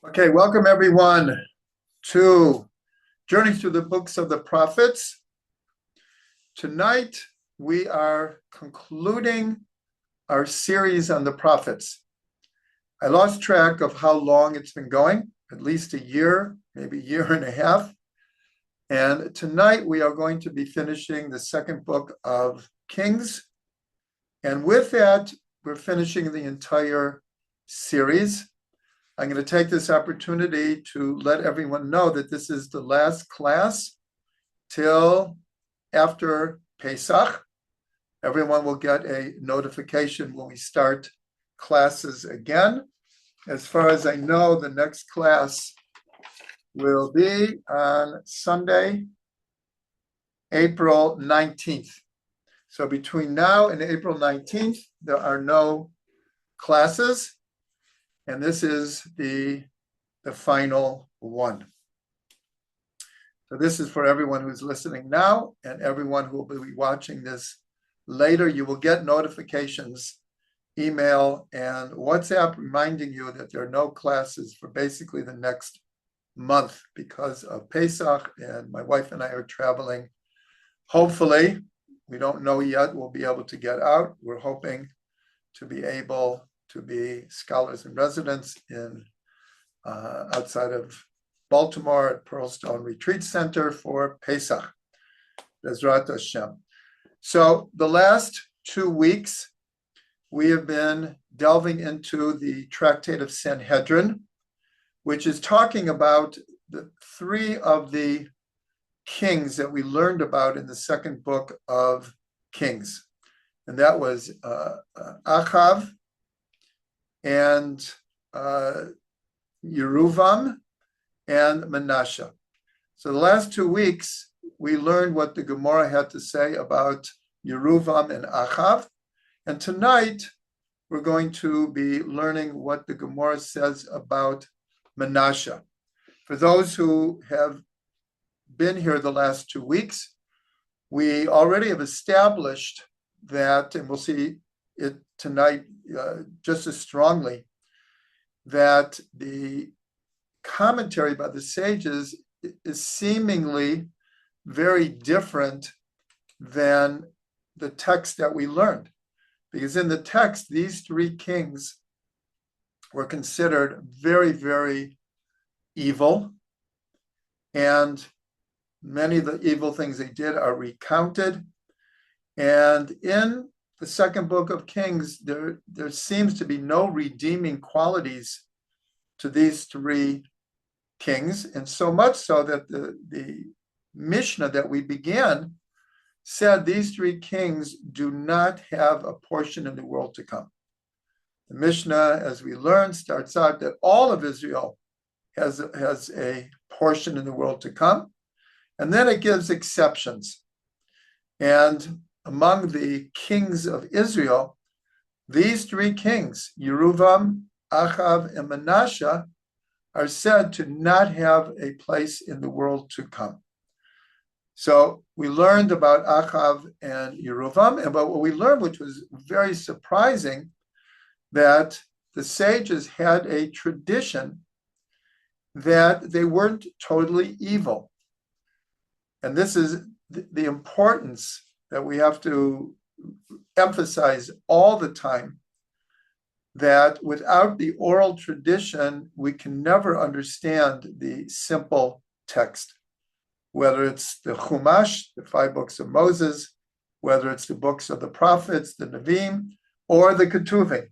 Okay, welcome everyone to Journey Through the Books of the Prophets. Tonight, we are concluding our series on the prophets. I lost track of how long it's been going, at least a year, maybe a year and a half. And tonight, we are going to be finishing the second book of Kings. And with that, we're finishing the entire series. I'm going to take this opportunity to let everyone know that this is the last class till after Pesach. Everyone will get a notification when we start classes again. As far as I know, the next class will be on Sunday, April 19th. So between now and April 19th, there are no classes. And this is the final one. So this is for everyone who's listening now and everyone who will be watching this later. You will get notifications, email, and WhatsApp reminding you that there are no classes for basically the next month because of Pesach, and my wife and I are traveling. Hopefully, we don't know yet, we'll be able to get out. We're hoping to be able to be scholars in residence in outside of Baltimore at Pearlstone Retreat Center for Pesach, Bezrat Shem. So the last 2 weeks, we have been delving into the Tractate of Sanhedrin, which is talking about the three of the kings that we learned about in the second book of Kings. And that was Achav, and Yeruvam and Menashe. So the last 2 weeks, we learned what the Gemara had to say about Yeruvam and Achav. And tonight, we're going to be learning what the Gemara says about Menashe. For those who have been here the last 2 weeks, we already have established that, and we'll see it tonight just as strongly, that the commentary by the sages is seemingly very different than the text that we learned. Because in the text, these three kings were considered very, very evil. And many of the evil things they did are recounted. And in the second book of Kings, there seems to be no redeeming qualities to these three kings, and so much so that the Mishnah that we began said these three kings do not have a portion in the world to come. The Mishnah, as we learned, starts out that all of Israel has a portion in the world to come, and then it gives exceptions. And among the kings of Israel, these three kings, Yeruvam, Achav, and Menashe, are said to not have a place in the world to come. So we learned about Achav and Yeruvam, and but what we learned, which was very surprising, that the sages had a tradition that they weren't totally evil. And this is the importance that we have to emphasize all the time, that without the oral tradition, we can never understand the simple text, whether it's the Chumash, the 5 books of Moses, whether it's the books of the prophets, the Nevi'im, or the Ketuvim,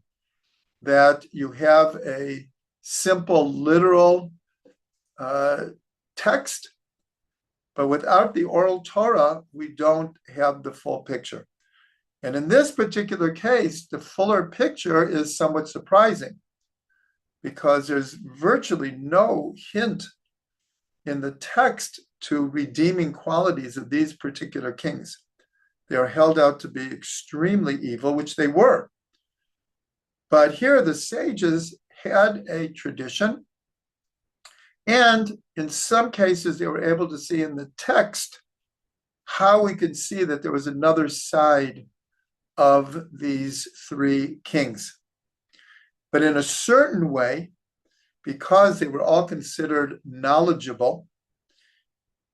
that you have a simple, literal text. But without the oral Torah, we don't have the full picture. And in this particular case, the fuller picture is somewhat surprising because there's virtually no hint in the text to redeeming qualities of these particular kings. They are held out to be extremely evil, which they were. But here the sages had a tradition. And in some cases, they were able to see in the text how we could see that there was another side of these three kings. But in a certain way, because they were all considered knowledgeable,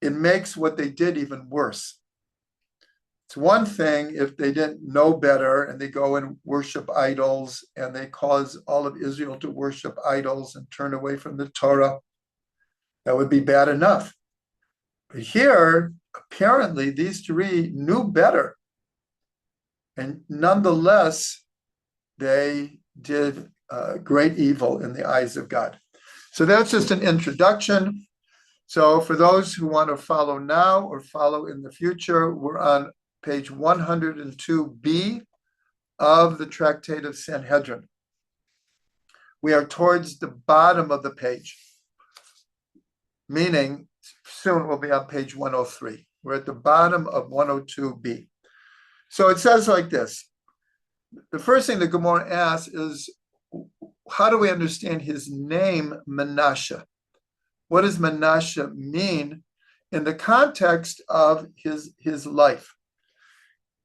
it makes what they did even worse. It's one thing if they didn't know better and they go and worship idols and they cause all of Israel to worship idols and turn away from the Torah. That would be bad enough. But here, apparently, these three knew better. And nonetheless, they did great evil in the eyes of God. So that's just an introduction. So for those who want to follow now or follow in the future, we're on page 102b of the Tractate of Sanhedrin. We are towards the bottom of the page, meaning soon we'll be on page 103. We're at the bottom of 102b. So it says like this. The first thing the Gemara asks is, how do we understand his name, Menashe? What does Menashe mean in the context of his life?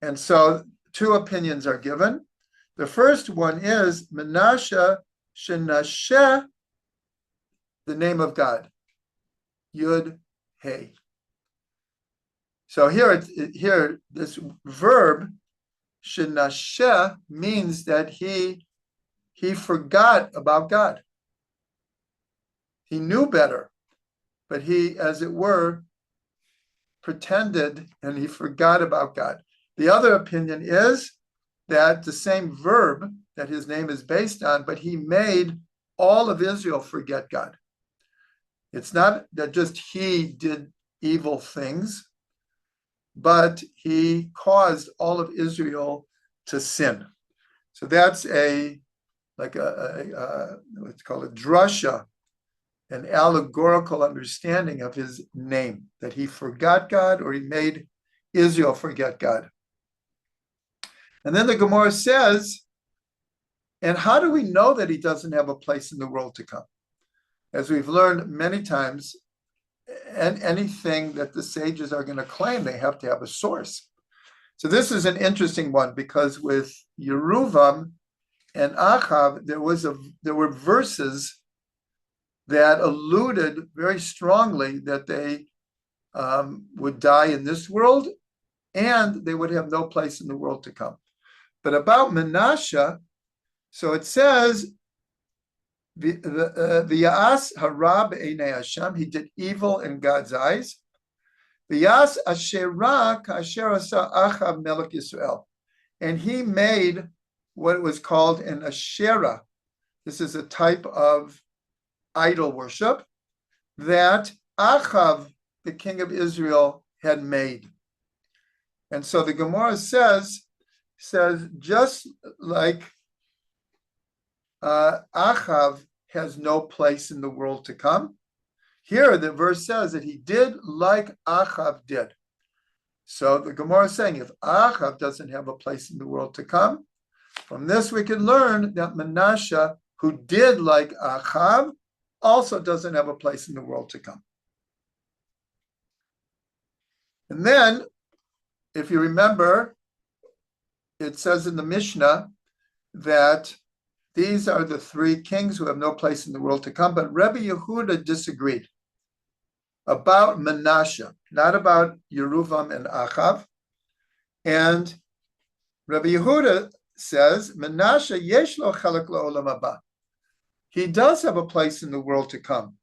And so two opinions are given. The first one is Menashe Shenashe, the name of God, Yud Hey. So here this verb Shenashe means that he forgot about God. He knew better, but he, as it were, pretended and he forgot about God. The other opinion is that the same verb that his name is based on, but he made all of Israel forget God. It's not that just he did evil things, but he caused all of Israel to sin. So that's what's called a drasha, an allegorical understanding of his name, that he forgot God or he made Israel forget God. And then the Gemara says, and how do we know that he doesn't have a place in the world to come? As we've learned many times, and anything that the sages are going to claim, they have to have a source. So this is an interesting one, because with Yeruvam and Achav, there were verses that alluded very strongly that they would die in this world and they would have no place in the world to come. But about Menashe, so it says, V'ya'as hara b'einei Hashem, he did evil in God's eyes. V'ya'as ashera ka'asher asa Achav melech Yisrael, and he made what was called an Asherah. This is a type of idol worship that Achav, the king of Israel, had made. And so the Gemara says just like Achav has no place in the world to come, here the verse says that he did like Achav did. So the Gemara is saying, if Achav doesn't have a place in the world to come, from this we can learn that Menashe, who did like Achav, also doesn't have a place in the world to come. And then, if you remember, it says in the Mishnah that these are the three kings who have no place in the world to come, but Rabbi Yehuda disagreed about Menashe, not about Yeruvam and Achav. And Rabbi Yehuda says, Menashe yesh lo chelek la'olam haba. He does have a place in the world to come.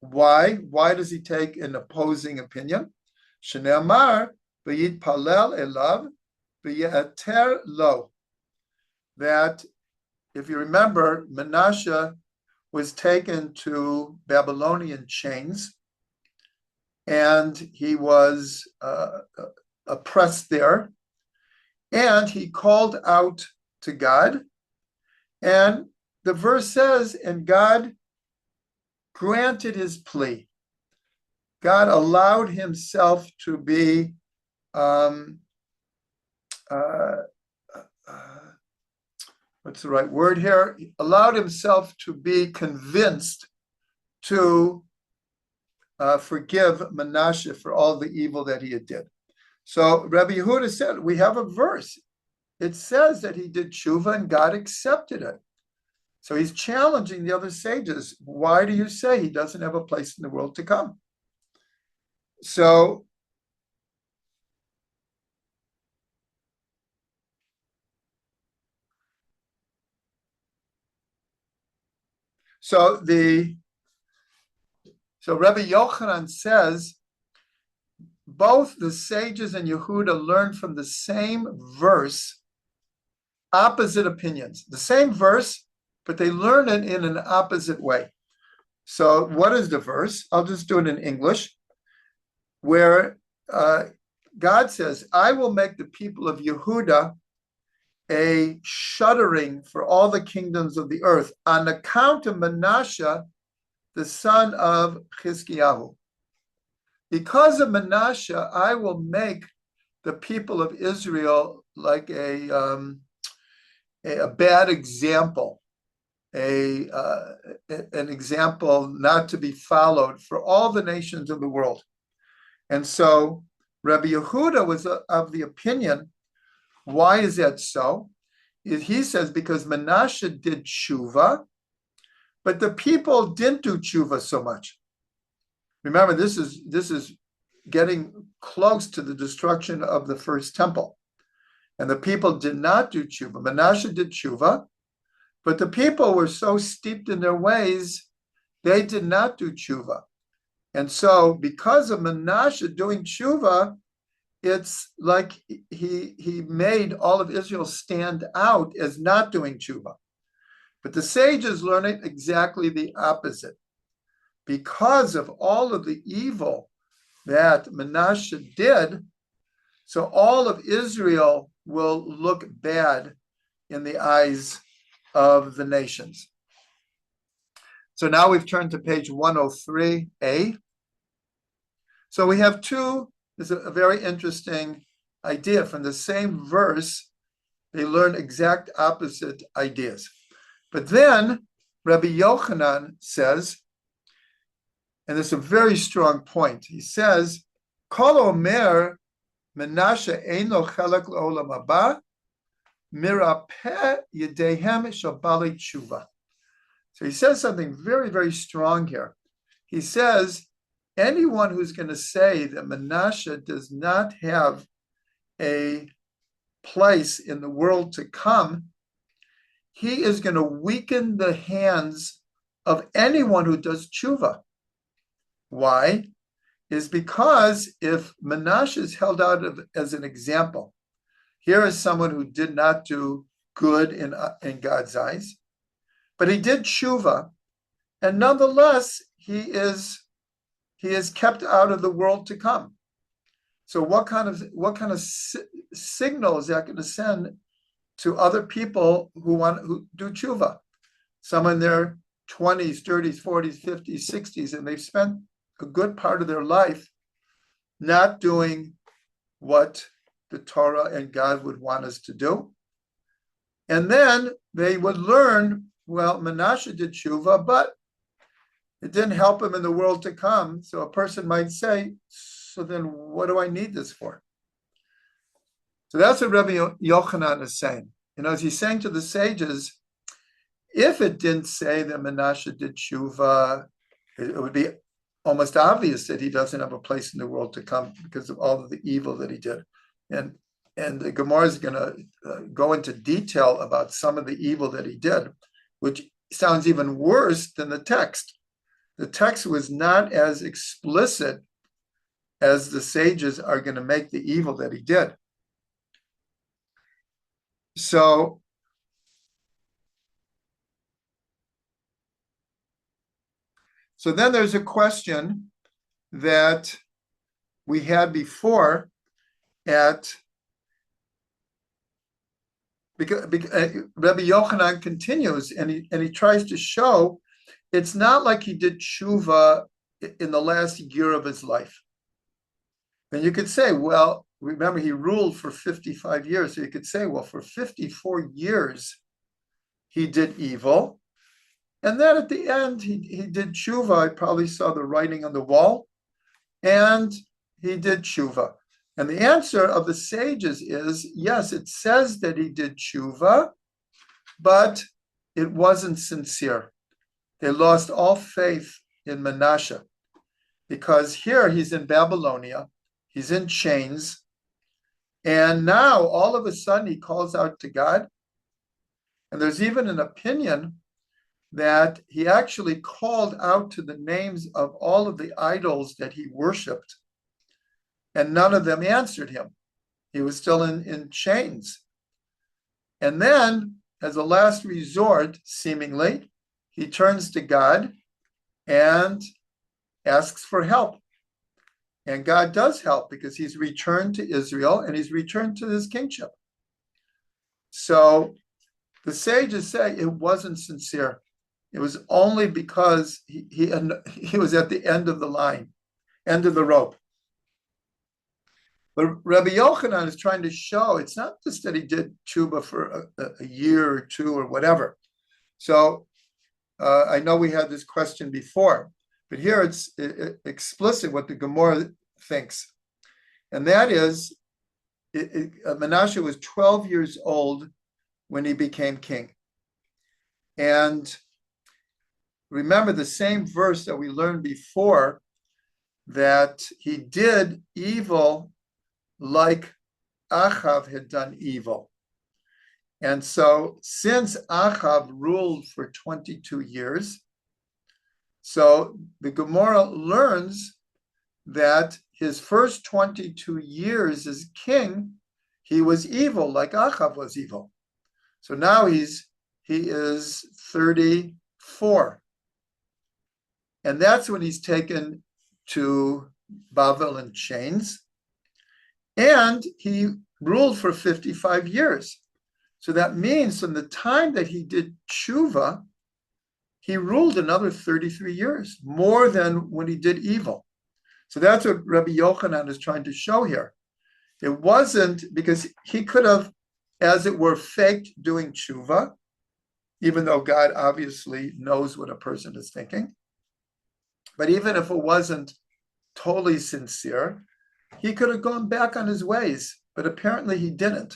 Why? Why does he take an opposing opinion? Shneamar v'yitpalel elav v'ye'ater lo. That, if you remember, Menashe was taken to Babylonian chains, and he was oppressed there, and he called out to God, and the verse says, and God granted his plea. God allowed himself to be what's the right word here? He allowed himself to be convinced to forgive Menashe for all the evil that he had did. So Rabbi Yehuda said, we have a verse. It says that he did Teshuvah and God accepted it. So he's challenging the other sages. Why do you say he doesn't have a place in the world to come? So Rabbi Yochanan says both the sages and Yehuda learned from the same verse opposite opinions. The same verse, but they learn it in an opposite way. So what is the verse? I'll just do it in English, where God says, I will make the people of Yehuda a shuddering for all the kingdoms of the earth on account of Menashe, the son of Tzidkiyahu. Because of Menashe, I will make the people of Israel like a bad example, an example not to be followed for all the nations of the world. And so Rabbi Yehuda was of the opinion, why is that so? He says because Menashe did Teshuvah, but the people didn't do Teshuvah so much. Remember, this is getting close to the destruction of the first temple. And the people did not do Teshuvah. Menashe did Teshuvah, but the people were so steeped in their ways, they did not do Teshuvah. And so because of Menashe doing Teshuvah, it's like he made all of Israel stand out as not doing Teshuvah. But the sages learn it exactly the opposite. Because of all of the evil that Menashe did, so all of Israel will look bad in the eyes of the nations. So now we've turned to page 103a. So we have this is a very interesting idea. From the same verse, they learn exact opposite ideas. But then Rabbi Yochanan says, and it's a very strong point, he says, Kol omer Menashe eino chelek le'olam haba, mirapeh yedehem shabali tshuva. So he says something very, very strong here. He says, anyone who's going to say that Menashe does not have a place in the world to come, he is going to weaken the hands of anyone who does tshuva. Why? Is because if Menashe is held out as an example, here is someone who did not do good in God's eyes, but he did tshuva, and nonetheless he is kept out of the world to come. So what kind of signal is that going to send to other people who do tshuva? Some in their 20s, 30s, 40s, 50s, 60s, and they've spent a good part of their life not doing what the Torah and God would want us to do. And then they would learn, well, Menashe did tshuva, but it didn't help him in the world to come. So a person might say, so then what do I need this for? So that's what Rabbi Yochanan is saying. As he's saying to the sages, if it didn't say that Menashe did tshuva, it would be almost obvious that he doesn't have a place in the world to come because of all of the evil that he did. And the Gemara is going to go into detail about some of the evil that he did, which sounds even worse than the text. The text was not as explicit as the sages are going to make the evil that he did. So then there's a question that we had before because Rabbi Yochanan continues and he tries to show it's not like he did tshuva in the last year of his life. And you could say, well, remember he ruled for 55 years. So you could say, well, for 54 years, he did evil. And then at the end, he did tshuva. I probably saw the writing on the wall. And he did tshuva. And the answer of the sages is, yes, it says that he did tshuva, but it wasn't sincere. They lost all faith in Menashe, because here he's in Babylonia, he's in chains, and now all of a sudden he calls out to God. And there's even an opinion that he actually called out to the names of all of the idols that he worshipped, and none of them answered him. He was still in chains. And then, as a last resort, seemingly, he turns to God and asks for help. And God does help, because he's returned to Israel and he's returned to his kingship. So the sages say it wasn't sincere. It was only because he was at the end of the line, end of the rope. But Rabbi Yochanan is trying to show it's not just that he did Teshuvah for a year or two or whatever. So I know we had this question before, but here it's explicit what the Gemara thinks. And that is, Menashe was 12 years old when he became king. And remember the same verse that we learned before, that he did evil like Achav had done evil. And so since Achav ruled for 22 years, so the Gemara learns that his first 22 years as king, he was evil like Achav was evil. So now he is 34. And that's when he's taken to Bavel in chains. And he ruled for 55 years. So that means from the time that he did Teshuvah, he ruled another 33 years, more than when he did evil. So that's what Rabbi Yochanan is trying to show here. It wasn't because he could have, as it were, faked doing Teshuvah, even though God obviously knows what a person is thinking. But even if it wasn't totally sincere, he could have gone back on his ways, but apparently he didn't.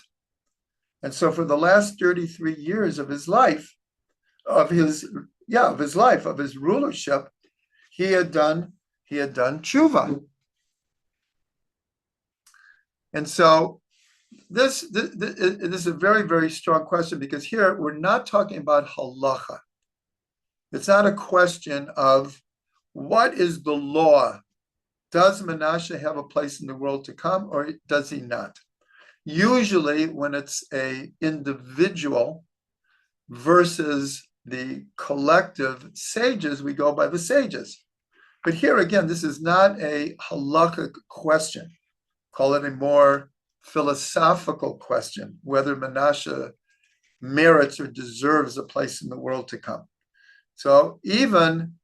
And so for the last 33 years of his life, of his rulership, he had done Teshuvah. And so this is a very, very strong question, because here we're not talking about halacha. It's not a question of what is the law. Does Menashe have a place in the world to come, or does he not? Usually when it's an individual versus the collective sages, we go by the sages. But here again, this is not a halakhic question. Call it a more philosophical question, whether Menashe merits or deserves a place in the world to come. So even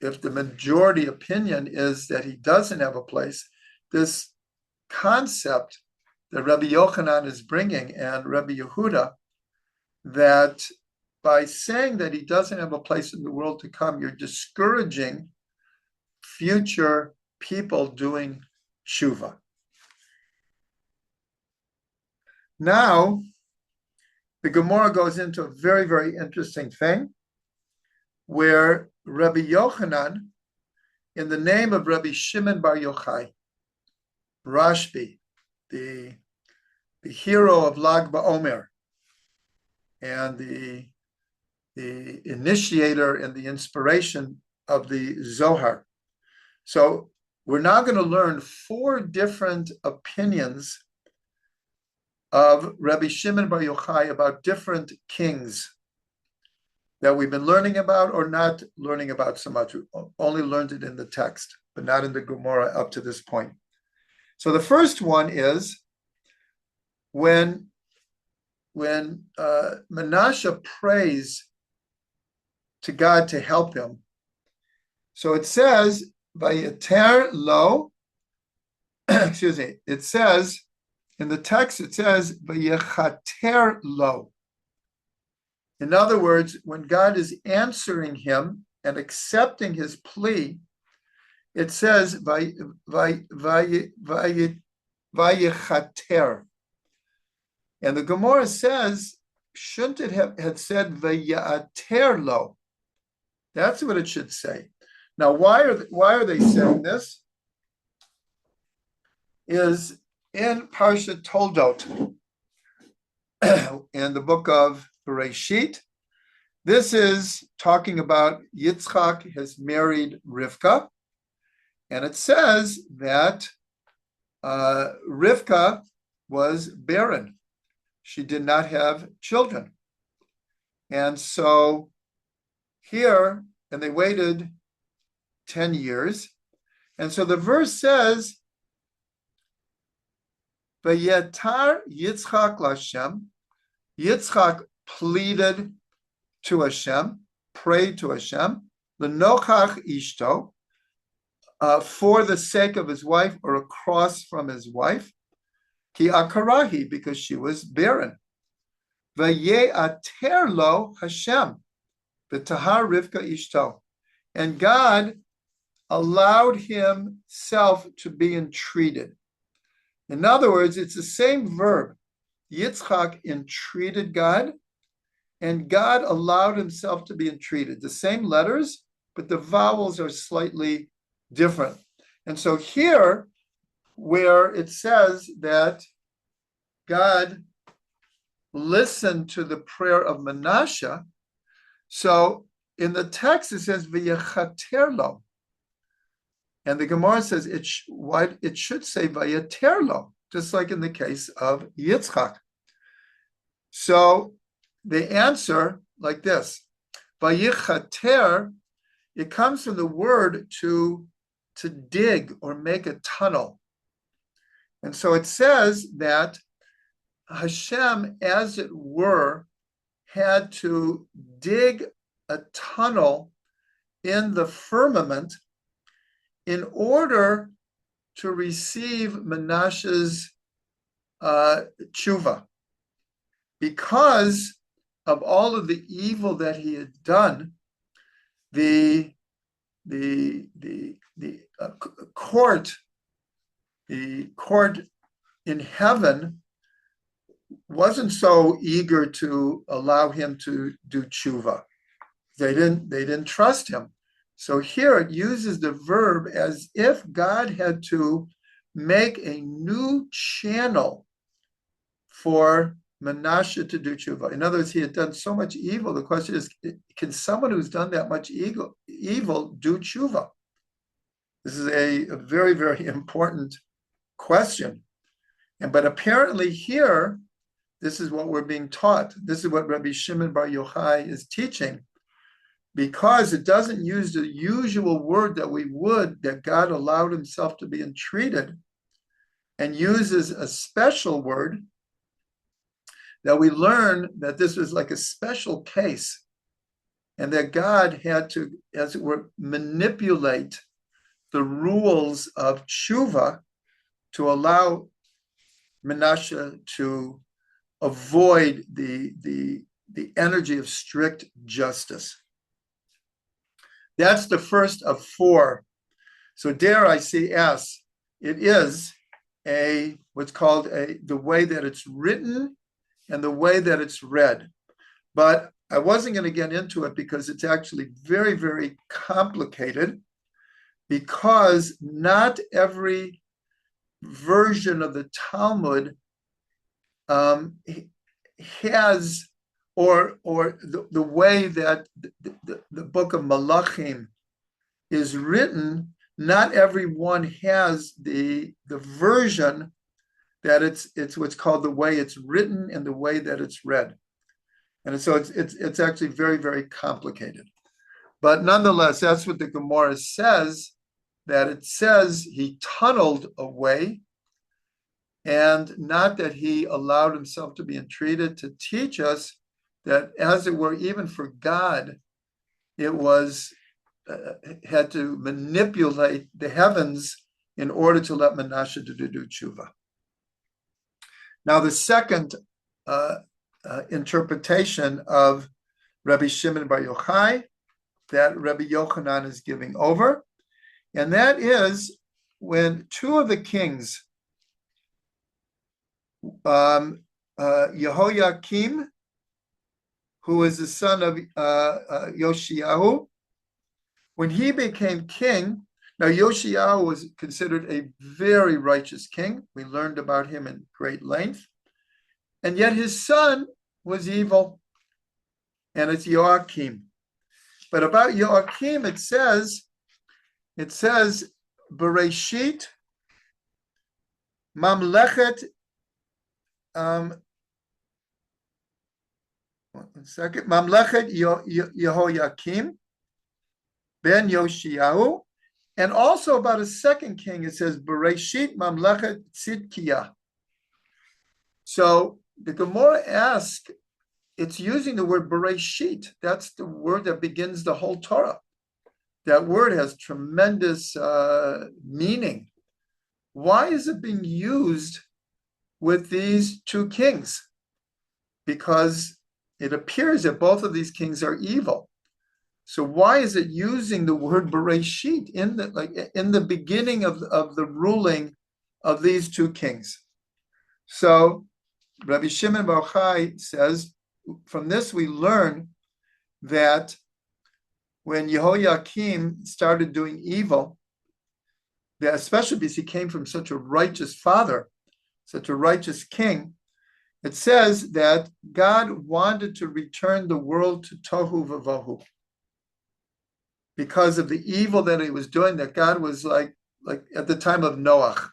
if the majority opinion is that he doesn't have a place, this concept that Rabbi Yochanan is bringing and Rabbi Yehuda, that by saying that he doesn't have a place in the world to come, you're discouraging future people doing Teshuvah. Now, the Gemara goes into a very, very interesting thing, where Rabbi Yochanan, in the name of Rabbi Shimon Bar Yochai, Rashbi, the hero of Lag BaOmer, and the initiator and the inspiration of the Zohar. So we're now going to learn 4 different opinions of Rabbi Shimon Bar Yochai about different kings that we've been learning about or not learning about so much. We only learned it in the text, but not in the Gemara up to this point. So the first one is when Menashe prays to God to help him. So it says, Vayechater lo, it says, in the text it says, Vayechater lo. In other words, when God is answering him and accepting his plea, it says, Vayechater. And the Gemara says shouldn't it have had said Vayechater lo? That's what it should say. Now, why are they saying this? Is in Parshat Toldot, in the book of Bereshit. This is talking about Yitzchak has married Rivka, and it says that Rivka was barren. She did not have children. And so here, and they waited 10 years. And so the verse says, Vayechater Yitzchak LaShem. Yitzchak pleaded to Hashem, prayed to Hashem, l'nochach ishto, for the sake of his wife, or across from his wife, ki akarahi, because she was barren. Vayechater lo Hashem, v'tahar Rivka ishto. And God allowed himself to be entreated. In other words, it's the same verb. Yitzchak entreated God, and God allowed himself to be entreated. The same letters, but the vowels are slightly different. And so here, where it says that God listened to the prayer of Menashe, so in the text it says Vayechater lo. And the Gemara says it should say Vayechater lo, just like in the case of Yitzchak. So they answer like this. Vayechater, it comes from the word to dig or make a tunnel. And so it says that Hashem, as it were, had to dig a tunnel in the firmament in order to receive Menashe's Teshuvah. Because of all of the evil that he had done, the court in heaven wasn't so eager to allow him to do Teshuvah. They didn't trust him. So here it uses the verb as if God had to make a new channel for Menashe to do Teshuvah. In other words, he had done so much evil. The question is, can someone who's done that much evil do Teshuvah? This is a very, very important question. But apparently here, this is what we're being taught. This is what Rabbi Shimon Bar Yochai is teaching, because it doesn't use the usual word that God allowed himself to be entreated, and uses a special word that we learn that this was like a special case, and that God had to, as it were, manipulate the rules of Teshuvah to allow Menashe to avoid the energy of strict justice. That's the first of four. So dare I say, yes, it is what's called the way that it's written and the way that it's read. But I wasn't going to get into it because it's actually very, very complicated, because not every version of the Talmud has, or the way that the book of Melachim is written, not everyone has the version that it's what's called the way it's written and the way that it's read. And so it's actually very, very complicated. But nonetheless, that's what the Gemara says, that it says he tunneled away, and not that he allowed himself to be entreated, to teach us that, as it were, even for God, it was had to manipulate the heavens in order to let Menashe do Teshuvah. Now, the second interpretation of Rabbi Shimon Bar Yochai that Rabbi Yochanan is giving over, and that is when two of the kings, Yehoiakim who was the son of Yoshiyahu, when he became king. Now, Yoshiyahu was considered a very righteous king. We learned about him in great length. And yet his son was evil. And it's Yehoiakim. But about Yehoiakim, it says, Bereshit Mamlechet, Mamlechet Yehoiakim ben Yoshiyahu. And also about a second king, it says, Bereshit Mamlechet Tzidkiyahu. So the Gemara asks, it's using the word Bereshit. That's the word that begins the whole Torah. That word has tremendous meaning. Why is it being used with these two kings? Because it appears that both of these kings are evil. So why is it using the word Bereshit in the beginning of the ruling of these two kings? So Rabbi Shimon Bar Yochai says, from this we learn that when Yehoiakim started doing evil, that especially because he came from such a righteous father, such a righteous king, it says that God wanted to return the world to tohu vavohu. Because of the evil that he was doing, that God was like at the time of Noah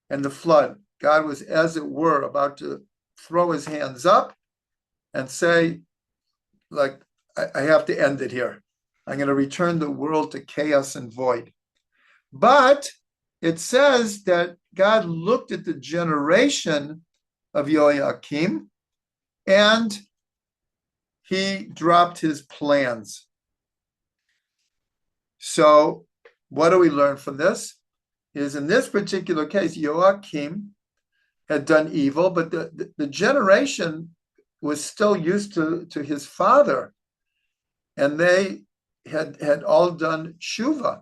and the flood, God was, as it were, about to throw his hands up and say, like, I have to end it here. I'm going to return the world to chaos and void. But it says that God looked at the generation of Yehoiakim and he dropped his plans. So what do we learn from this? Is in this particular case, Yehoiakim had done evil, but the generation was still used to his father, and they had all done Teshuvah.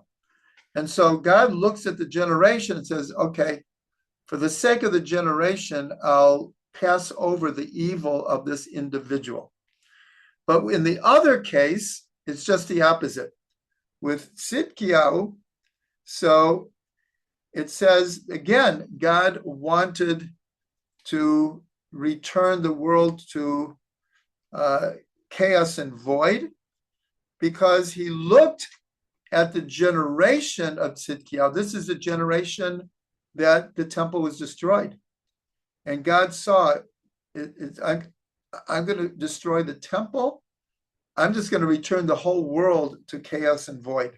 And so God looks at the generation and says, okay, for the sake of the generation, I'll pass over the evil of this individual. But in the other case, it's just the opposite. With Tzidkiyahu, so it says, again, God wanted to return the world to chaos and void because he looked at the generation of Tzidkiyahu. This is the generation that the temple was destroyed. And God saw I'm going to destroy the temple. I'm just going to return the whole world to chaos and void.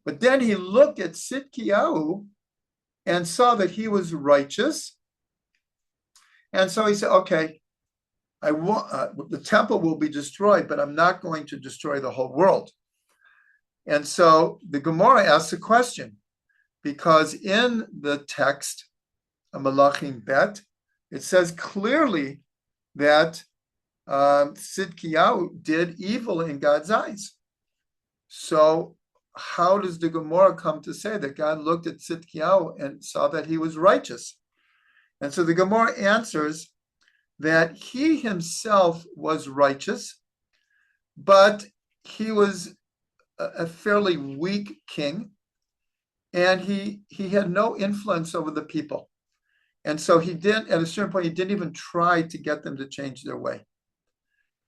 But then he looked at Tzidkiyahu and saw that he was righteous. And so he said, okay, the temple will be destroyed, but I'm not going to destroy the whole world. And so the Gemara asks a question, because in the text, Melachim Bet, it says clearly that Tzidkiyahu did evil in God's eyes. So how does the Gemara come to say that God looked at Tzidkiyahu and saw that he was righteous? And so the Gemara answers that he himself was righteous, but he was a fairly weak king, and he had no influence over the people. And so he didn't, at a certain point, he didn't even try to get them to change their way.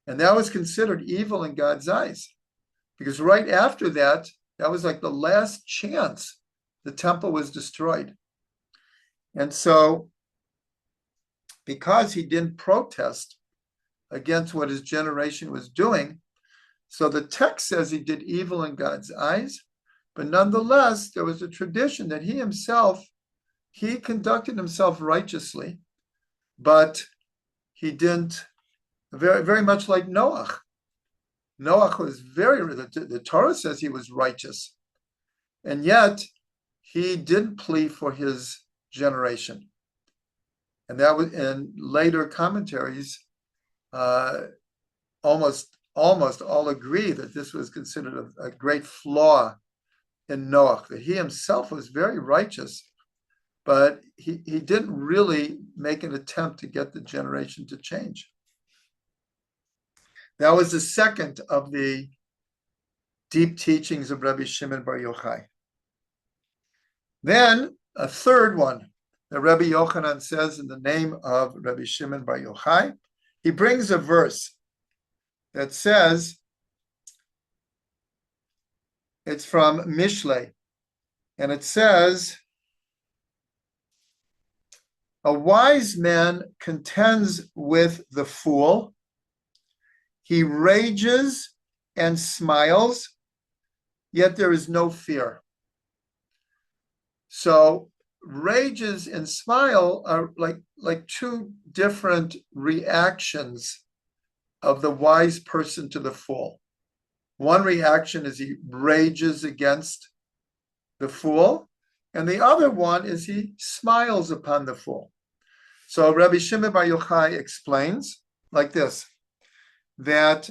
And that was considered evil in God's eyes, because right after that, that was like the last chance the temple was destroyed. And so, because he didn't protest against what his generation was doing, so the text says he did evil in God's eyes, but nonetheless, there was a tradition that he conducted himself righteously, but he didn't, very, very much like Noah. Noah was the Torah says he was righteous, and yet he didn't plead for his generation. And that was in later commentaries, almost all agree that this was considered a great flaw in Noah, that he himself was very righteous, but he didn't really make an attempt to get the generation to change. That was the second of the deep teachings of Rabbi Shimon Bar Yochai. Then a third one that Rabbi Yochanan says in the name of Rabbi Shimon Bar Yochai. He brings a verse that says, it's from Mishlei, and it says, a wise man contends with the fool. He rages and smiles, yet there is no fear. So rages and smile are like two different reactions of the wise person to the fool. One reaction is he rages against the fool, and the other one is he smiles upon the fool. So Rabbi Shimon Bar Yochai explains like this, that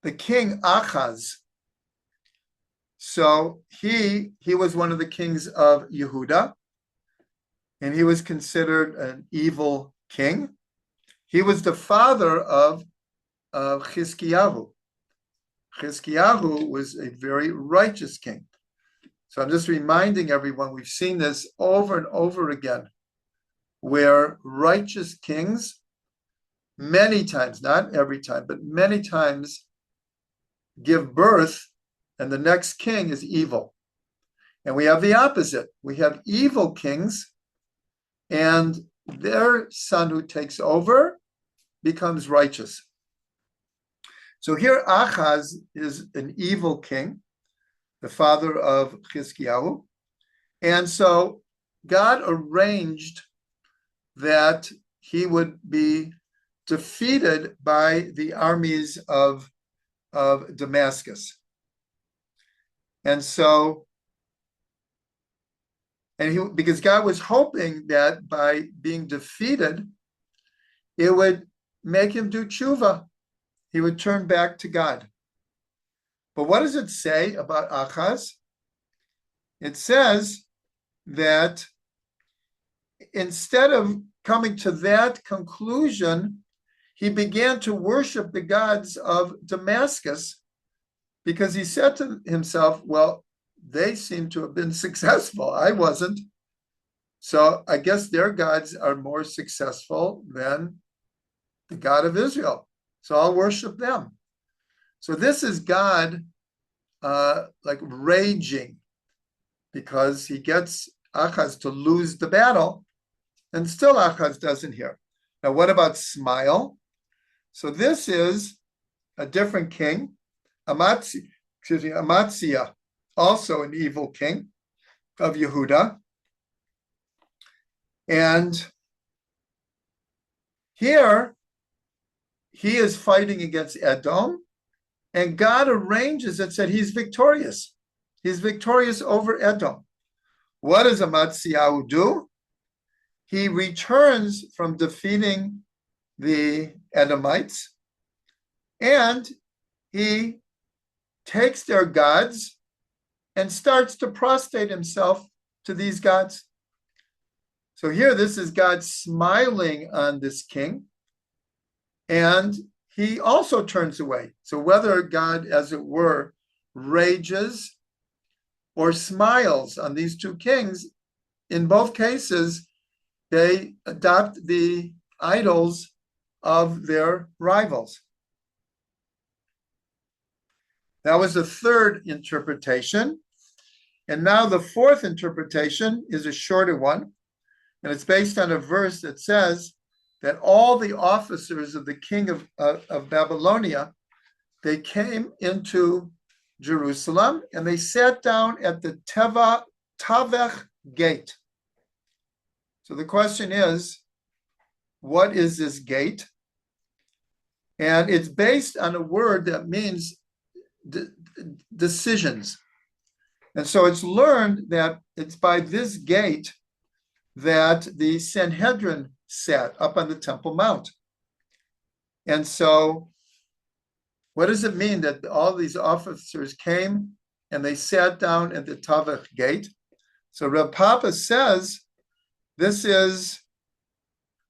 the king Achaz, so he was one of the kings of Yehuda, and he was considered an evil king. He was the father of Tzidkiyahu. Tzidkiyahu was a very righteous king. So I'm just reminding everyone, we've seen this over and over again, where righteous kings, many times, not every time, but many times, give birth, and the next king is evil. And we have the opposite. We have evil kings, and their son who takes over becomes righteous. So here Achaz is an evil king, the father of Tzidkiyahu. And so God arranged that he would be defeated by the armies of Damascus. And so, because God was hoping that by being defeated, it would make him do Teshuvah. He would turn back to God. But what does it say about Achaz? It says that instead of coming to that conclusion, he began to worship the gods of Damascus, because he said to himself, well, they seem to have been successful. I wasn't. So I guess their gods are more successful than the God of Israel. So I'll worship them. So this is God like raging, because he gets Achaz to lose the battle, and still Achaz doesn't hear. Now, what about smile? So this is a different king, Amaziah, also an evil king of Yehuda. And here he is fighting against Edom, and God arranges it so he's victorious. He's victorious over Edom. What does Amaziah do? He returns from defeating the Edomites, and he takes their gods and starts to prostrate himself to these gods. So here, this is God smiling on this king, and he also turns away. So whether God, as it were, rages or smiles on these two kings, in both cases, they adopt the idols of their rivals. That was the third interpretation. And now the fourth interpretation is a shorter one, and it's based on a verse that says that all the officers of the king of Babylonia, they came into Jerusalem and they sat down at the Tavech gate. So the question is, what is this gate? And it's based on a word that means decisions. And so it's learned that it's by this gate that the Sanhedrin sat up on the Temple Mount. And so what does it mean that all these officers came and they sat down at the Tavech gate? So Reb Papa says this is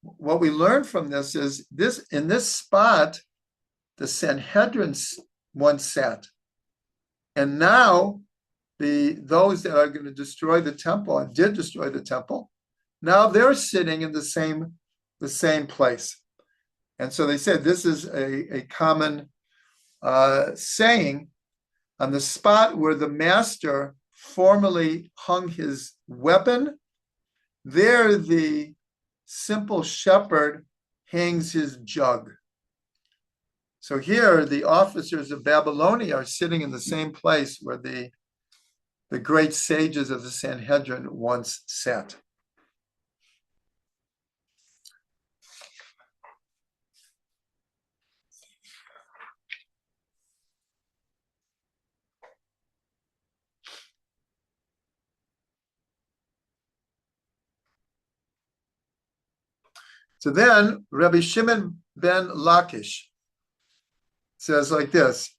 what we learn from this is in this spot, the Sanhedrin once sat. And now those that are going to destroy the temple and did destroy the temple, now they're sitting in the same place. And so they said this is a common saying, on the spot where the master formerly hung his weapon, there the simple shepherd hangs his jug. So here the officers of Babylonia are sitting in the same place where the great sages of the Sanhedrin once sat. So then Rabbi Shimon ben Lakish says like this.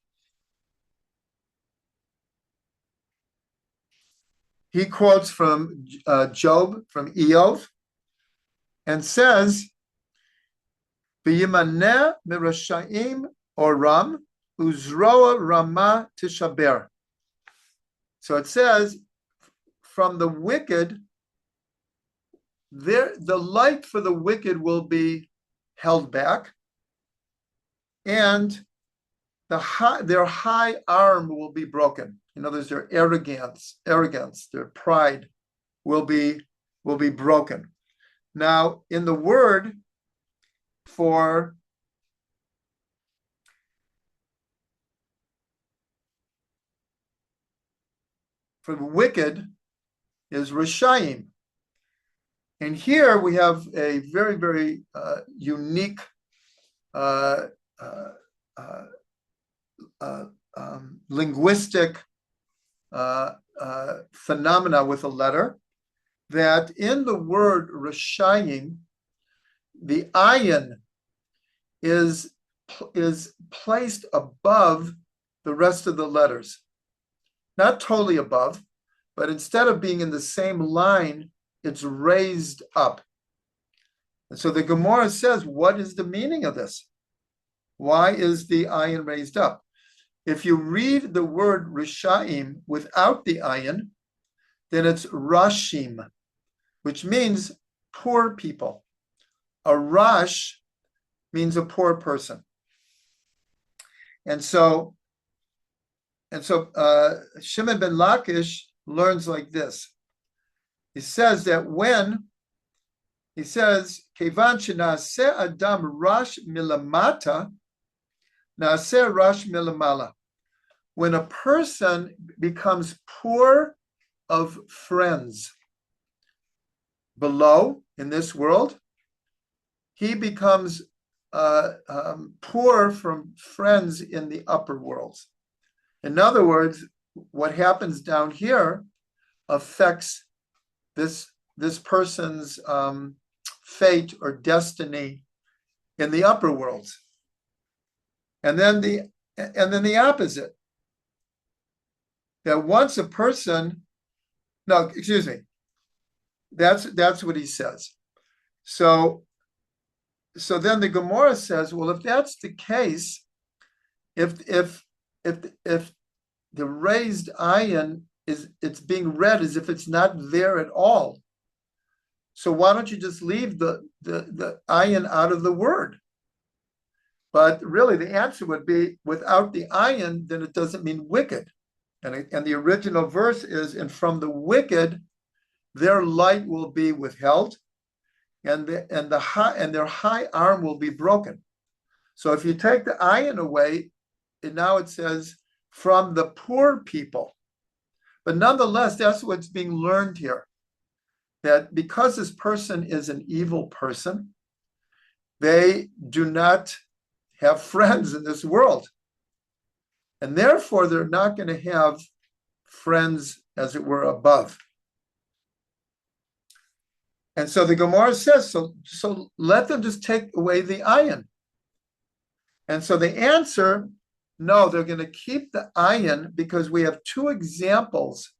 He quotes from Job, from Eov, and says, "V'yimaneh mirashaim oram uzroa rama tishaber." So it says, from the wicked, the light for the wicked will be held back, and their high arm will be broken. In other words, their arrogance, their pride will be broken. Now, in the word for the wicked is Rishayim. And here we have a very, very unique linguistic phenomena with a letter, that in the word Rishayim, the ayin is placed above the rest of the letters. Not totally above, but instead of being in the same line, it's raised up. And so the Gemara says, what is the meaning of this? Why is the ayin raised up? If you read the word Rishaim without the ayin, then it's Rashim, which means poor people. A Rash means a poor person. And so Shimon ben Lakish learns like this. He says that Kevan shenaseh adam rash milamata, naseh rash milamala. When a person becomes poor of friends below in this world, he becomes poor from friends in the upper worlds. In other words, what happens down here affects this person's fate or destiny in the upper worlds. And then the opposite. That once a person, that's what he says. So then the Gemara says, well, if that's the case, if the raised ayin it's being read as if it's not there at all, so why don't you just leave the ayin out of the word? But really, the answer would be, without the ayin, then it doesn't mean wicked. And the original verse is, and from the wicked, their light will be withheld, and their high arm will be broken. So if you take the ayin away, and now it says from the poor people. But nonetheless, that's what's being learned here. That because this person is an evil person, they do not have friends in this world. And therefore, they're not going to have friends, as it were, above. And so the Gemara says, so let them just take away the ayin. And so the answer, no, they're going to keep the ayin, because we have two examples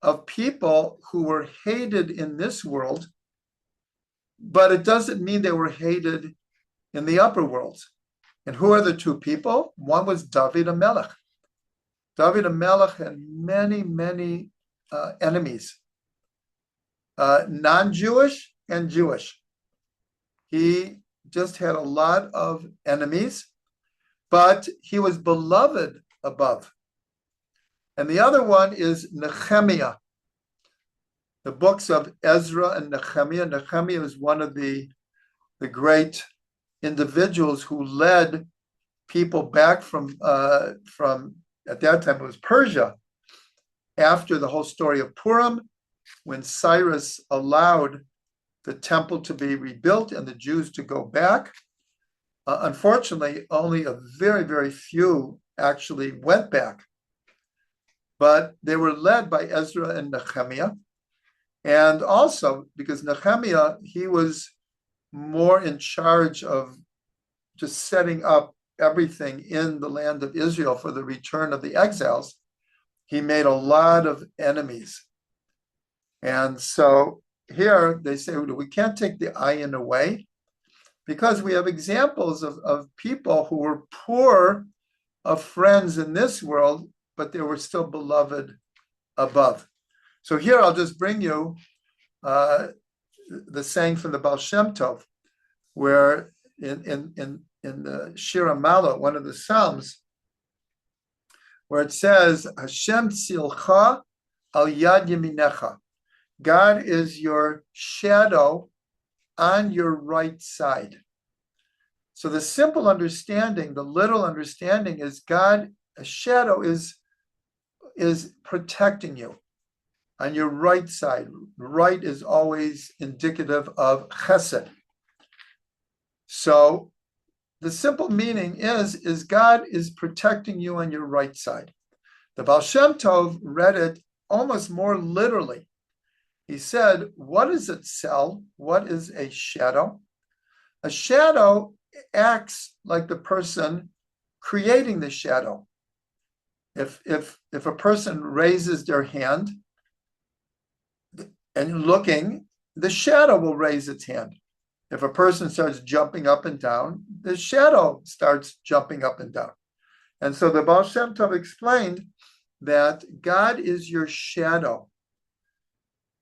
of people who were hated in this world but it doesn't mean they were hated in the upper worlds. And who are the two people? One was David HaMelech. David HaMelech had many, many enemies, non-Jewish and Jewish. He just had a lot of enemies, but he was beloved above. And the other one is Nehemiah. The books of Ezra and Nehemiah. Nehemiah is one of the great individuals who led people back from at that time it was Persia, after the whole story of Purim, when Cyrus allowed the temple to be rebuilt and the Jews to go back. Unfortunately, only a very, very few actually went back. But they were led by Ezra and Nehemiah. And also, because Nehemiah, he was more in charge of just setting up everything in the land of Israel for the return of the exiles, he made a lot of enemies. And so here they say, we can't take the ayin away, because we have examples of people who were poor of friends in this world, but they were still beloved above. So here I'll just bring you the saying from the Baal Shem Tov, where in the Shir HaMalot, one of the Psalms, where it says, Hashem tzilcha al yad yaminecha. God is your shadow on your right side. So the simple understanding, the literal understanding is God, a shadow is protecting you on your right side. Right is always indicative of chesed. So the simple meaning is God is protecting you on your right side. The Baal Shem Tov read it almost more literally. He said, what is a cell? What is a shadow? A shadow acts like the person creating the shadow. If a person raises their hand and looking, the shadow will raise its hand. If a person starts jumping up and down, the shadow starts jumping up and down. And so the Baal Shem Tov explained that God is your shadow.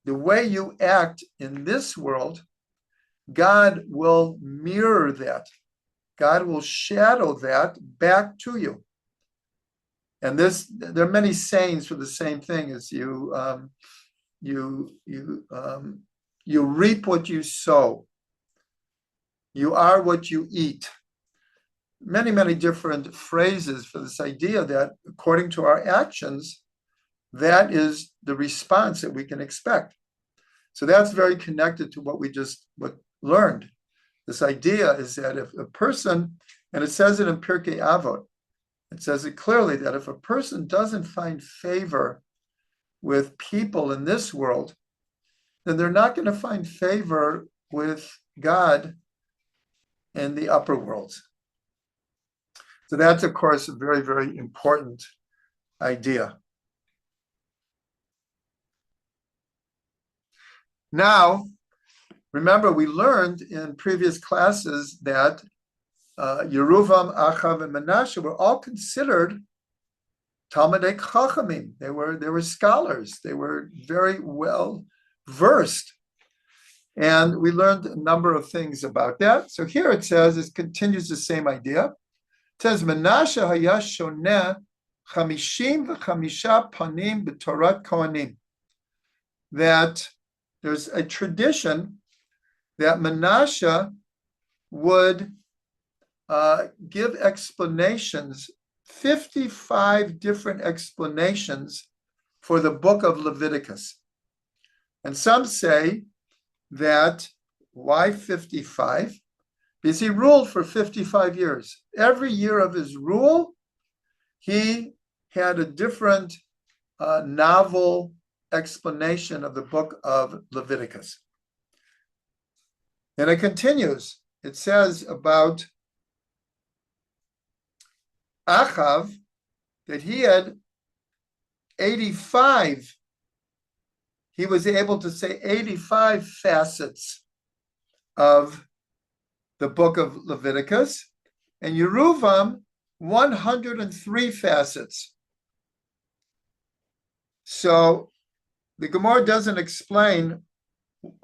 The way you act in this world, God will mirror that. God will shadow that back to you. And there are many sayings for the same thing as you reap what you sow. You are what you eat. Many, many different phrases for this idea that according to our actions, that is the response that we can expect. So that's very connected to what we just learned. This idea is that if a person, and it says it in Pirkei Avot, it says it clearly that if a person doesn't find favor with people in this world, then they're not going to find favor with God in the upper worlds. So that's, of course, a very, very important idea. Now, remember, we learned in previous classes that Yeruvam, Achav, and Menashe were all considered Talmidei Chachamim. They were scholars. They were very well versed. And we learned a number of things about that. So here it says, it continues the same idea. It says, Menashe haya shoneh 55 panim b'Torat Kohanim. That there's a tradition that Menashe would give explanations, 55 different explanations for the book of Leviticus. And some say that why 55? Because he ruled for 55 years. Every year of his rule, he had a different novel explanation of the book of Leviticus. And it continues. It says about Achav that he had 85. He was able to say 85 facets of the book of Leviticus, and Yeruvam, 103 facets. So the Gemara doesn't explain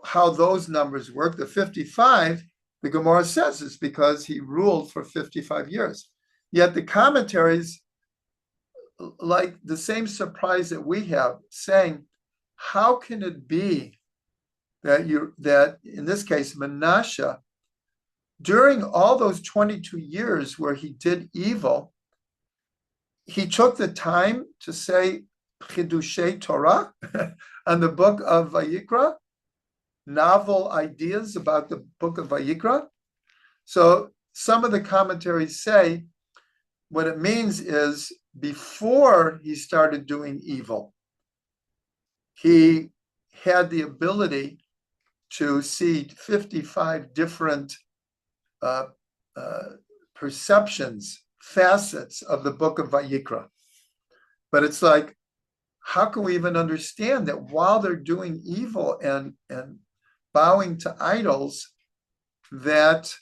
how those numbers work. The 55, the Gemara says, is because he ruled for 55 years. Yet the commentaries, like the same surprise that we have, saying, how can it be that in this case, Menashe, during all those 22 years where he did evil, he took the time to say Chidushei Torah on the book of Vayikra, novel ideas about the book of Vayikra. So some of the commentaries say what it means is before he started doing evil, he had the ability to see 55 different perceptions, facets of the book of Vayikra. But it's like, how can we even understand that while they're doing evil and bowing to idols, that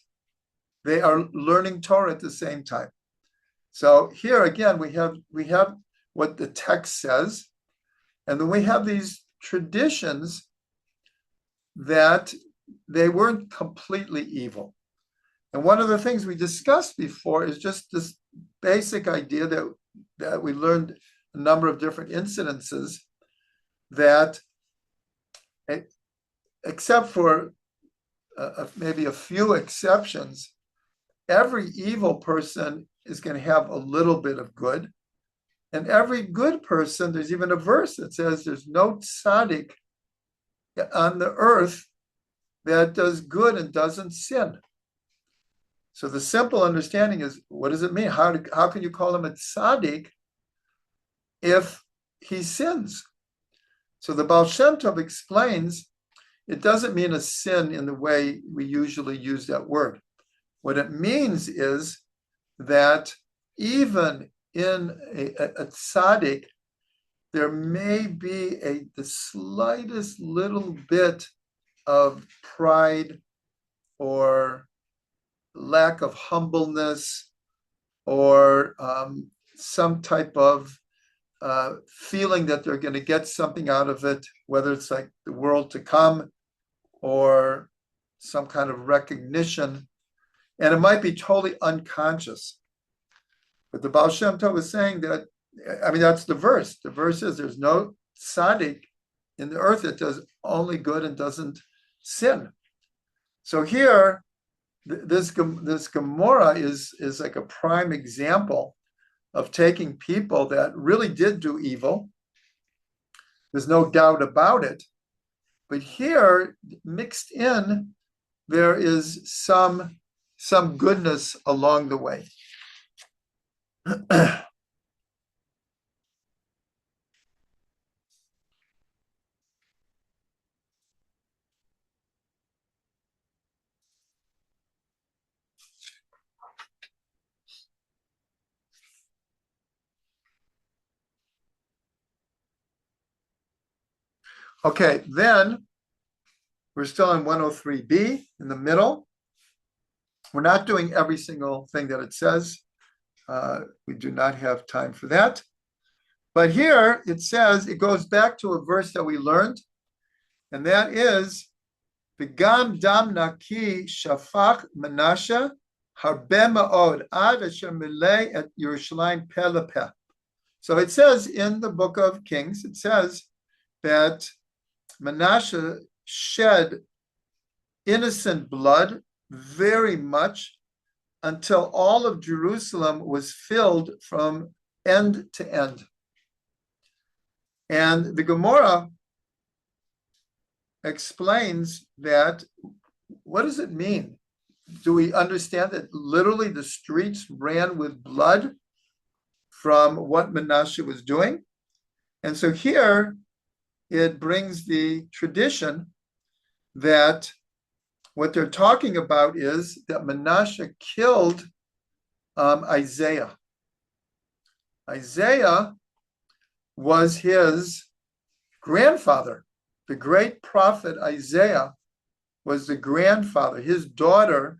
they are learning Torah at the same time? So here again, we have what the text says, and then we have these traditions that they weren't completely evil. And one of the things we discussed before is just this basic idea that we learned a number of different incidences that, except for maybe a few exceptions, every evil person is going to have a little bit of good. And every good person, there's even a verse that says there's no tzaddik on the earth that does good and doesn't sin. So the simple understanding is, what does it mean? How can you call him a tzaddik if he sins? So the Baal Shem Tov explains, it doesn't mean a sin in the way we usually use that word. What it means is that even in a tzaddik, there may be the slightest little bit of pride or lack of humbleness or some type of feeling that they're going to get something out of it, whether it's like the world to come or some kind of recognition. And it might be totally unconscious. But the Baal Shem Tov is saying that, I mean, that's the verse. The verse is there's no tzaddik in the earth that does only good and doesn't sin. So here, this Gemara is like a prime example of taking people that really did do evil. There's no doubt about it. But here, mixed in, there is some goodness along the way. Okay, then we're still in 103b in the middle. We're not doing every single thing that it says. We do not have time for that. But here it says, it goes back to a verse that we learned, and that is, V'gam dam naki shafach Menashe harbe ma'od ad asher milei et Yerushalayim peh lepeh. So it says in the book of Kings, it says that Menashe shed innocent blood very much until all of Jerusalem was filled from end to end. And the Gemara explains that, what does it mean? Do we understand that literally the streets ran with blood from what Menashe was doing? And so here it brings the tradition that what they're talking about is that Menashe killed Isaiah. Isaiah was his grandfather. The great prophet Isaiah was the grandfather. His daughter,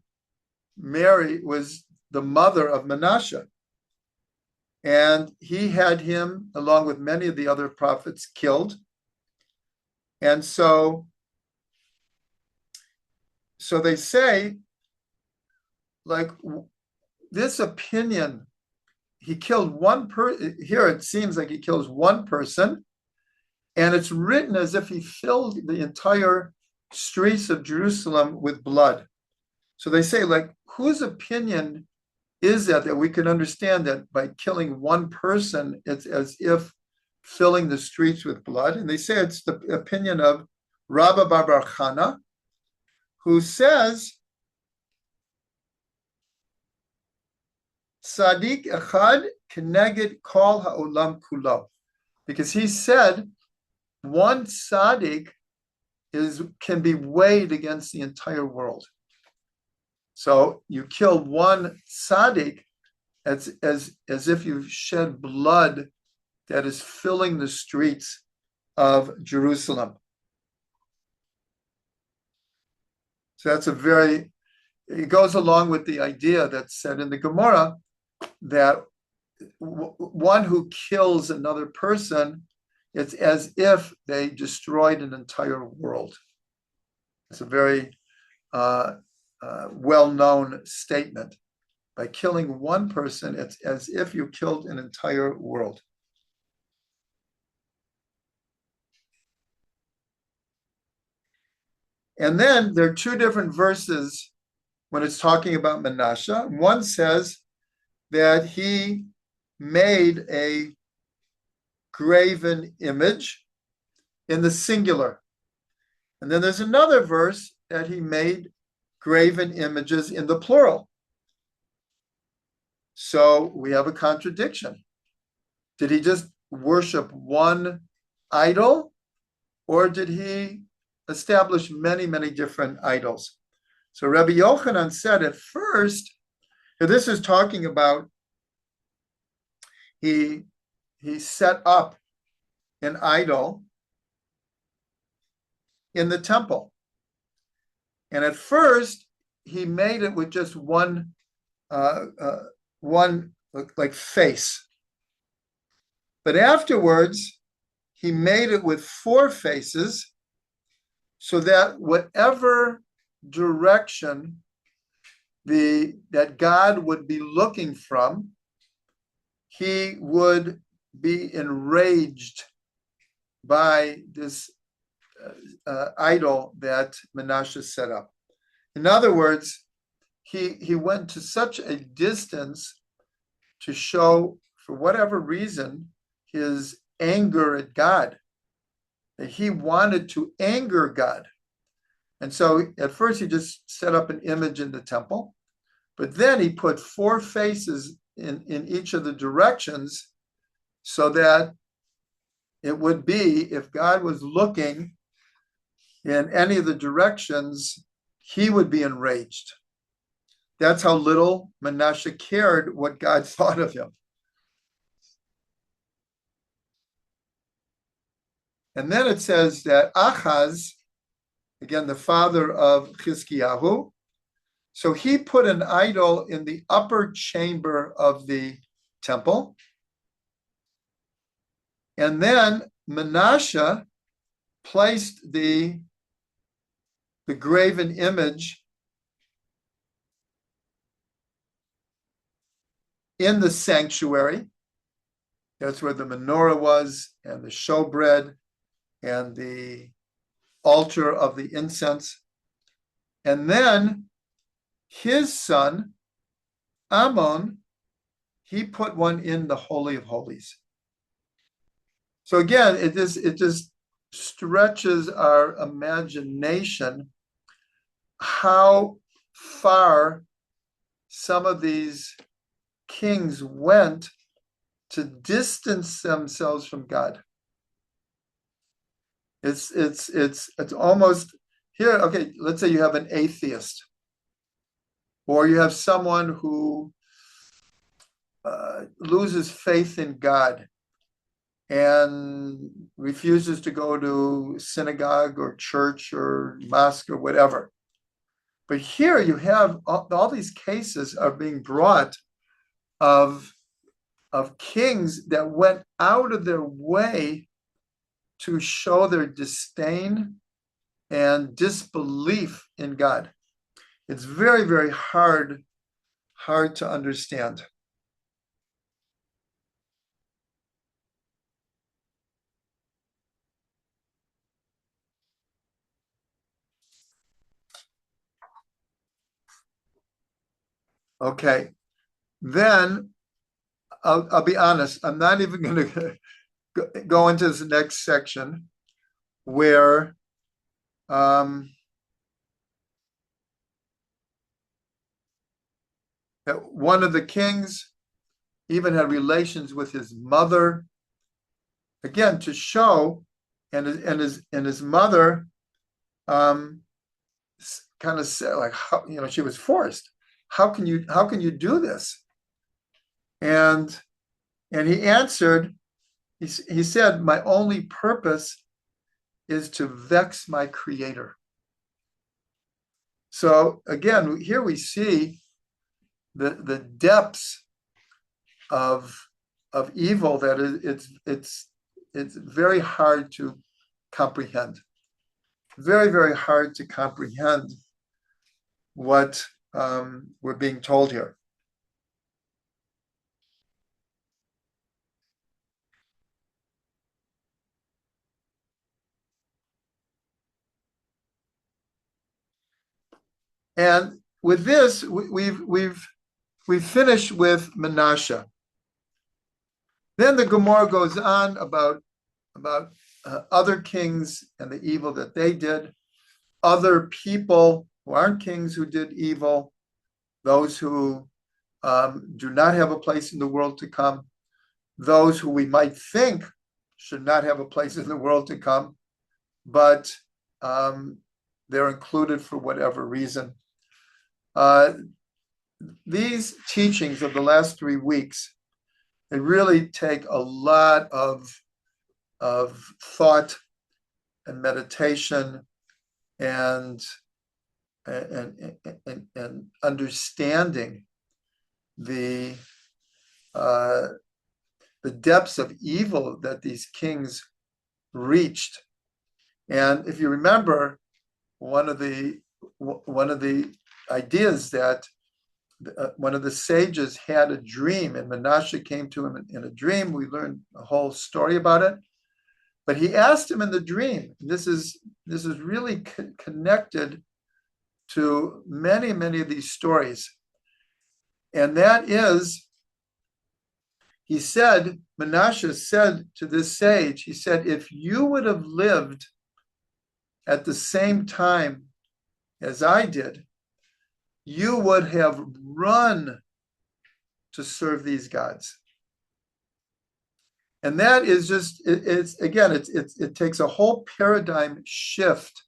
Mary, was the mother of Menashe. And he had him, along with many of the other prophets, killed. And so they say, like, this opinion, he killed one person. Here it seems like he kills one person, and it's written as if he filled the entire streets of Jerusalem with blood. So they say, like, whose opinion is that we can understand that by killing one person, it's as if filling the streets with blood? And they say it's the opinion of Rabbi Bar Chana, who says, Sadiq echad keneged kol ha'olam kulo, because he said one Sadiq can be weighed against the entire world. So you kill one Sadiq as if you've shed blood that is filling the streets of Jerusalem. So it goes along with the idea that's said in the Gemara that one who kills another person, it's as if they destroyed an entire world. It's a very well-known statement. By killing one person, it's as if you killed an entire world. And then there are two different verses when it's talking about Menashe. One says that he made a graven image in the singular. And then there's another verse that he made graven images in the plural. So we have a contradiction. Did he just worship one idol, or did he establish many, many different idols? So Rabbi Yochanan said at first, this is talking about he set up an idol in the temple. And at first, he made it with just one like face. But afterwards, he made it with four faces, so that whatever direction that God would be looking from, he would be enraged by this idol that Menashe set up. In other words, he went to such a distance to show, for whatever reason, his anger at God, that he wanted to anger God. And so at first he just set up an image in the temple, but then he put four faces in each of the directions, so that it would be, if God was looking in any of the directions, he would be enraged. That's how little Menashe cared what God thought of him. And then it says that Achaz, again, the father of Tzidkiyahu, so he put an idol in the upper chamber of the temple. And then Menashe placed the graven image in the sanctuary. That's where the menorah was, and the showbread, and the altar of the incense. And then his son, Ammon, he put one in the Holy of Holies. So again, it just stretches our imagination how far some of these kings went to distance themselves from God. It's almost here. Okay, let's say you have an atheist, or you have someone who loses faith in God and refuses to go to synagogue or church or mosque or whatever. But here you have all these cases are being brought of kings that went out of their way to show their disdain and disbelief in God. It's very, very hard to understand. Okay, then I'll be honest. I'm not even going to go into this next section where one of the kings even had relations with his mother, again to show, and his mother kind of said, like, how, she was forced. How can you do this? And he answered. He said, my only purpose is to vex my Creator. So again, here we see the depths of evil that it's very hard to comprehend. Very, very hard to comprehend what we're being told here. And with this, we've finished with Menashe. Then the Gemara goes on about other kings and the evil that they did, other people who aren't kings who did evil, those who do not have a place in the world to come, those who we might think should not have a place in the world to come, but they're included for whatever reason. These teachings of the last 3 weeks, they really take a lot of thought and meditation and understanding the depths of evil that these kings reached. And if you remember, one of the ideas that one of the sages had a dream, and Menashe came to him in a dream. We learned a whole story about it. But he asked him in the dream, this is really connected to many, many of these stories. And that is, Menashe said to this sage, he said, if you would have lived at the same time as I did, you would have run to serve these gods. And that is just, it takes a whole paradigm shift.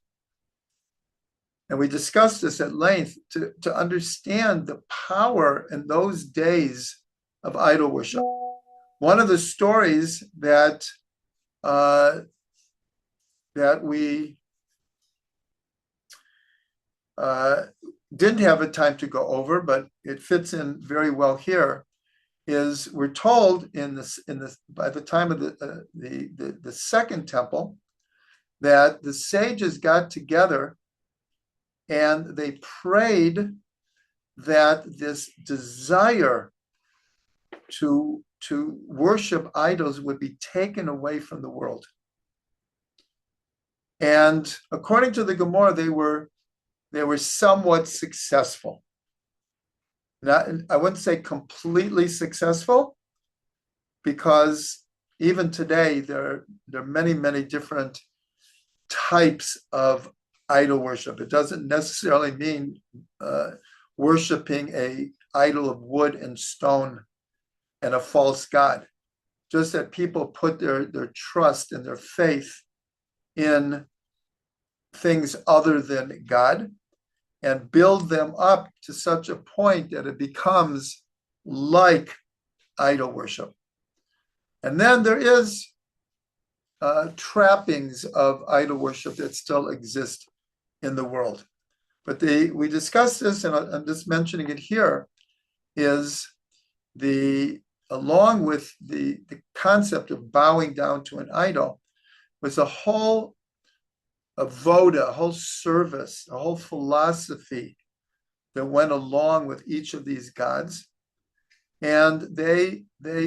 And we discussed this at length to understand the power in those days of idol worship. One of the stories that we didn't have a time to go over, but it fits in very well here, is we're told by the time of the second temple that the sages got together and they prayed that this desire to worship idols would be taken away from the world. And according to the Gemara, they were somewhat successful. I wouldn't say completely successful, because even today there are many, many different types of idol worship. It doesn't necessarily mean worshiping an idol of wood and stone and a false god. Just that people put their trust and their faith in things other than God and build them up to such a point that it becomes like idol worship. And then there is trappings of idol worship that still exist in the world. But we discussed this, and I'm just mentioning it here, is along with the concept of bowing down to an idol, was a whole avoda, a whole service, a whole philosophy that went along with each of these gods. And they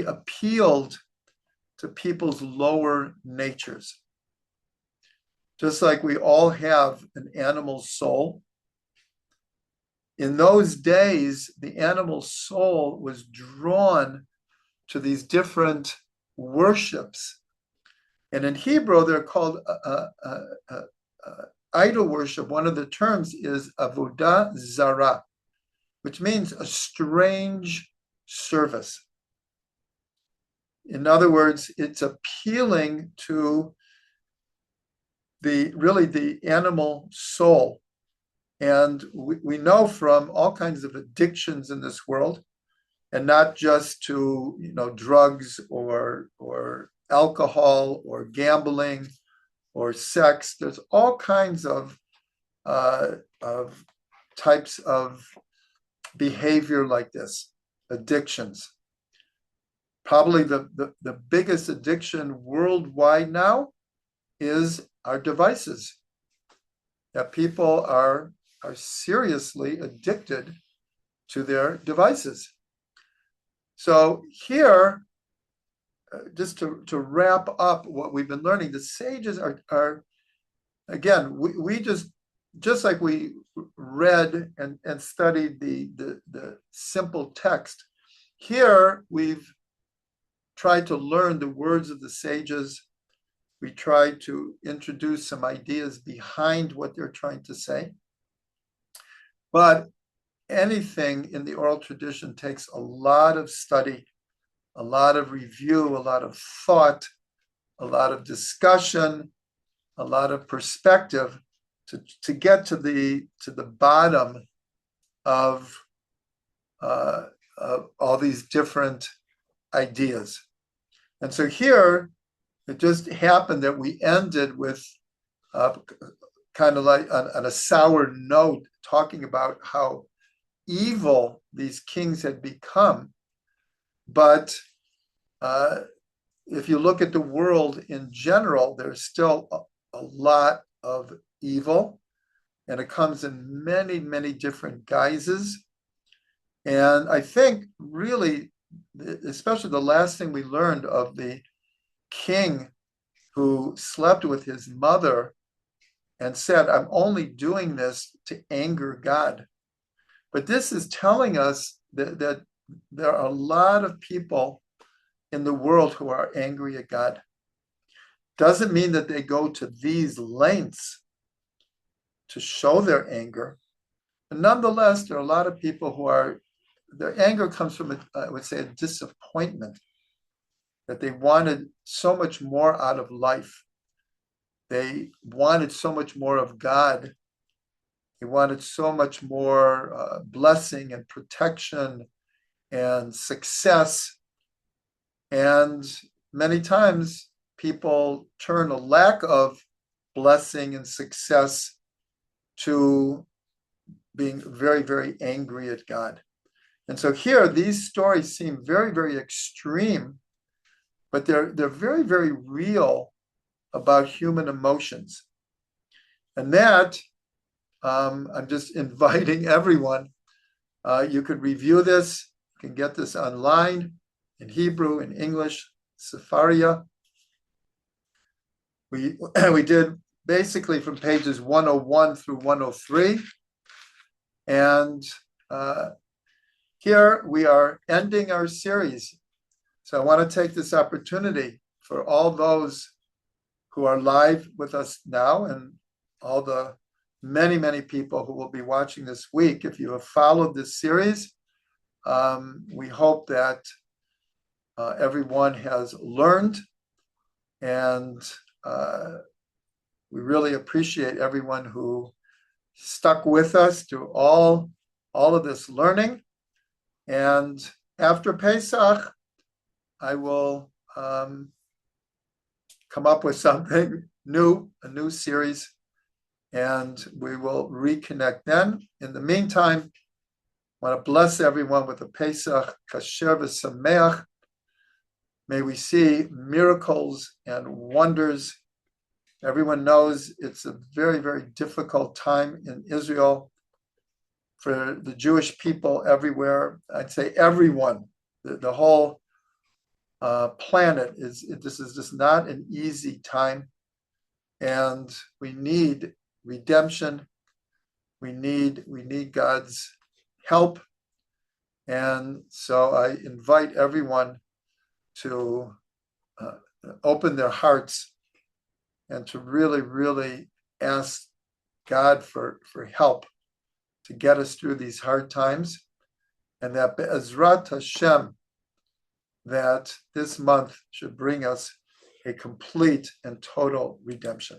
appealed to people's lower natures. Just like we all have an animal soul. In those days, the animal soul was drawn to these different worships. And in Hebrew, they're called idol worship. One of the terms is avodah zarah, which means a strange service. In other words, it's appealing to the animal soul. And we know from all kinds of addictions in this world, and not just to drugs or alcohol or gambling or sex. There's all kinds of types of behavior like this, addictions. Probably the biggest addiction worldwide now is our devices. That people are seriously addicted to their devices. So here, just to wrap up what we've been learning, the sages are again, we just like we read and studied the simple text, here we've tried to learn the words of the sages. We tried to introduce some ideas behind what they're trying to say. But anything in the oral tradition takes a lot of study, a lot of review, a lot of thought, a lot of discussion, a lot of perspective to get to the bottom of all these different ideas. And so here, it just happened that we ended with kind of like on a sour note, talking about how evil these kings had become. But if you look at the world in general, there's still a lot of evil, and it comes in many, many different guises. And I think really, especially the last thing we learned of the king who slept with his mother and said, I'm only doing this to anger God. But this is telling us that there are a lot of people in the world who are angry at God. Doesn't mean that they go to these lengths to show their anger. But nonetheless, there are a lot of people who their anger comes from, I would say, a disappointment, that they wanted so much more out of life. They wanted so much more of God. They wanted so much more blessing and protection and success. And many times people turn a lack of blessing and success to being very, very angry at God. And so here, these stories seem very, very extreme, but they're very, very real about human emotions. And that, I'm just inviting everyone. You could review this. You can get this online in Hebrew, in English, Sefaria. We did basically from pages 101 through 103. And here we are ending our series. So I want to take this opportunity for all those who are live with us now and all the many, many people who will be watching this week. If you have followed this series, we hope that everyone has learned, and we really appreciate everyone who stuck with us through all of this learning. And after Pesach, I will come up with something new, a new series. and we will reconnect then. In the meantime, I want to bless everyone with a Pesach kasher v'sameach. May we see miracles and wonders. Everyone knows it's a very, very difficult time in Israel for the Jewish people everywhere. I'd say everyone, the whole planet this is just not an easy time, and we need redemption. We need God's help, and so I invite everyone to open their hearts and to really, really ask God for help to get us through these hard times, and that Be'ezrat Hashem, that this month should bring us a complete and total redemption.